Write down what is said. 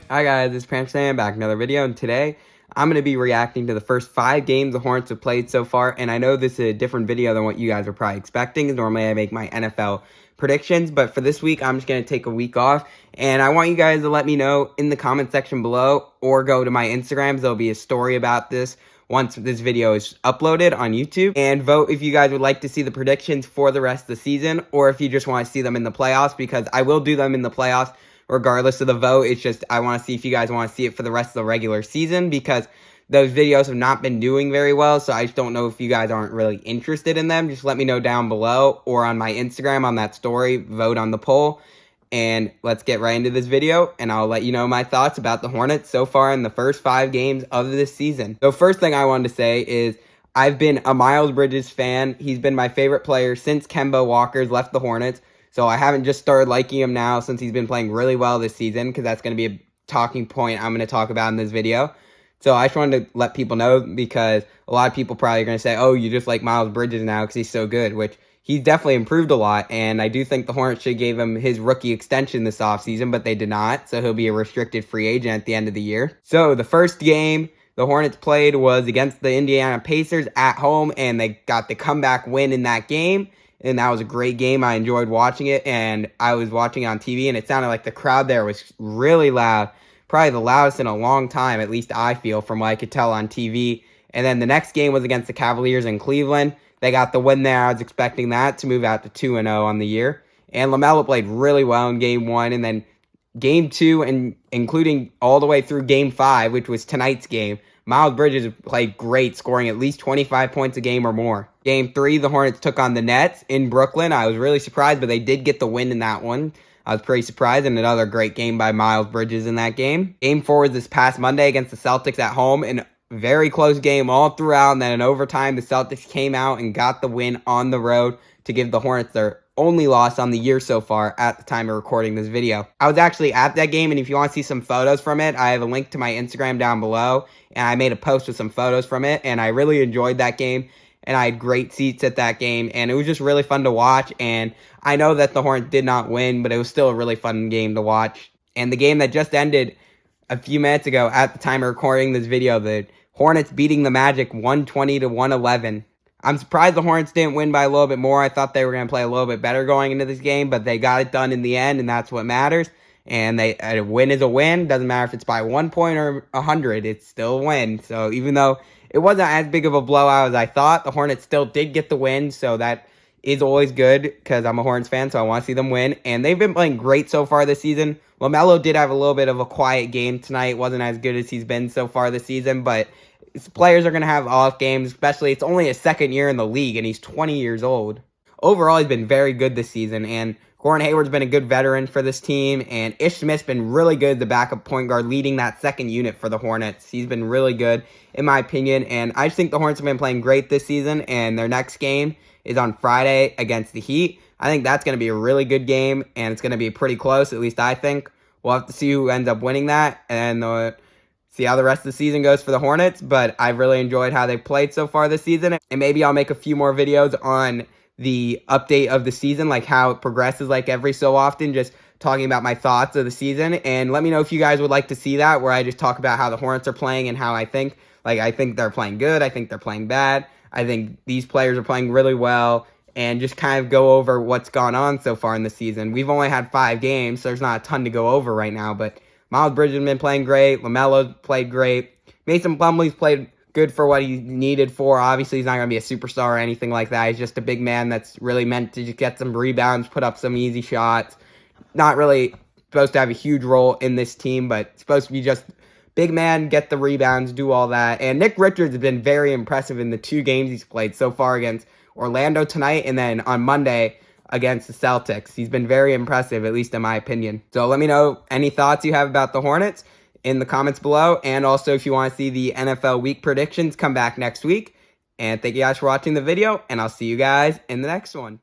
Hi guys, it's Panthers back with another video, and today I'm going to be reacting to the first 5 games the Hornets have played so far, and I know this is a different video than what you guys are probably expecting. Normally I make my NFL predictions, but for this week I'm just going to take a week off, and I want you guys to let me know in the comment section below, or go to my Instagrams. There'll be a story about this once this video is uploaded on YouTube, and vote if you guys would like to see the predictions for the rest of the season, or if you just want to see them in the playoffs, because I will do them in the playoffs regardless of the vote. It's just I want to see if you guys want to see it for the rest of the regular season, because those videos have not been doing very well, so I just don't know if you guys aren't really interested in them. Just let me know down below or on my Instagram on that story. Vote on the poll, and let's get right into this video, and I'll let you know my thoughts about the Hornets so far in the first 5 games of this season. So first thing I wanted to say is I've been a Miles Bridges fan. He's been my favorite player since Kemba Walker's left the Hornets. So I haven't just started liking him now since he's been playing really well this season, because that's going to be a talking point I'm going to talk about in this video. So I just wanted to let people know, because a lot of people probably are going to say, oh, you just like Miles Bridges now because he's so good, which he's definitely improved a lot. And I do think the Hornets should give him his rookie extension this offseason, but they did not. So he'll be a restricted free agent at the end of the year. So the first game the Hornets played was against the Indiana Pacers at home, and they got the comeback win in that game. And that was a great game. I enjoyed watching it, and I was watching it on TV, and it sounded like the crowd there was really loud. Probably the loudest in a long time, at least I feel, from what I could tell on TV. And then the next game was against the Cavaliers in Cleveland. They got the win there. I was expecting that to move out to 2-0 on the year. And LaMelo played really well in Game 1, and then Game 2, and including all the way through Game 5, which was tonight's game, Miles Bridges played great, scoring at least 25 points a game or more. Game 3, the Hornets took on the Nets in Brooklyn. I was really surprised, but they did get the win in that one. I was pretty surprised, and another great game by Miles Bridges in that game. Game 4 was this past Monday against the Celtics at home, and very close game all throughout, and then in overtime, the Celtics came out and got the win on the road to give the Hornets their only loss on the year so far at the time of recording this video. I was actually at that game, and if you want to see some photos from it, I have a link to my Instagram down below, and I made a post with some photos from it, and I really enjoyed that game, and I had great seats at that game, and it was just really fun to watch. And I know that the Hornets did not win, but it was still a really fun game to watch. And the game that just ended a few minutes ago at the time of recording this video, the Hornets beating the Magic 120-111. I'm surprised the Hornets didn't win by a little bit more. I thought they were going to play a little bit better going into this game, but they got it done in the end, and that's what matters. And a win is a win. Doesn't matter if it's by 1 point or 100. It's still a win. So even though it wasn't as big of a blowout as I thought, the Hornets still did get the win. So that is always good, because I'm a Hornets fan, so I want to see them win. And they've been playing great so far this season. LaMelo did have a little bit of a quiet game tonight. Wasn't as good as he's been so far this season, but players are going to have off games, especially it's only his second year in the league, and he's 20 years old. Overall, he's been very good this season, and Gordon Hayward's been a good veteran for this team, and Ish Smith's been really good, the backup point guard, leading that second unit for the Hornets. He's been really good, in my opinion, and I just think the Hornets have been playing great this season, and their next game is on Friday against the Heat. I think that's going to be a really good game, and it's going to be pretty close, at least I think. We'll have to see who ends up winning that, and see how the rest of the season goes for the Hornets, but I've really enjoyed how they've played so far this season, and maybe I'll make a few more videos on the update of the season, like how it progresses, like every so often, just talking about my thoughts of the season. And let me know if you guys would like to see that, where I just talk about how the Hornets are playing and how I think they're playing good, I think they're playing bad, I think these players are playing really well, and just kind of go over what's gone on so far in the season. We've only had 5 games, so there's not a ton to go over right now, but Miles Bridges has been playing great. LaMelo's played great. Mason Plumlee's played good for what he needed for. Obviously, he's not going to be a superstar or anything like that. He's just a big man that's really meant to just get some rebounds, put up some easy shots. Not really supposed to have a huge role in this team, but supposed to be just big man, get the rebounds, do all that. And Nick Richards has been very impressive in the 2 games he's played so far, against Orlando tonight and then on Monday against the Celtics. He's been very impressive, at least in my opinion. So let me know any thoughts you have about the Hornets in the comments below. And also, if you want to see the NFL week predictions, come back next week. And thank you guys for watching the video, and I'll see you guys in the next one.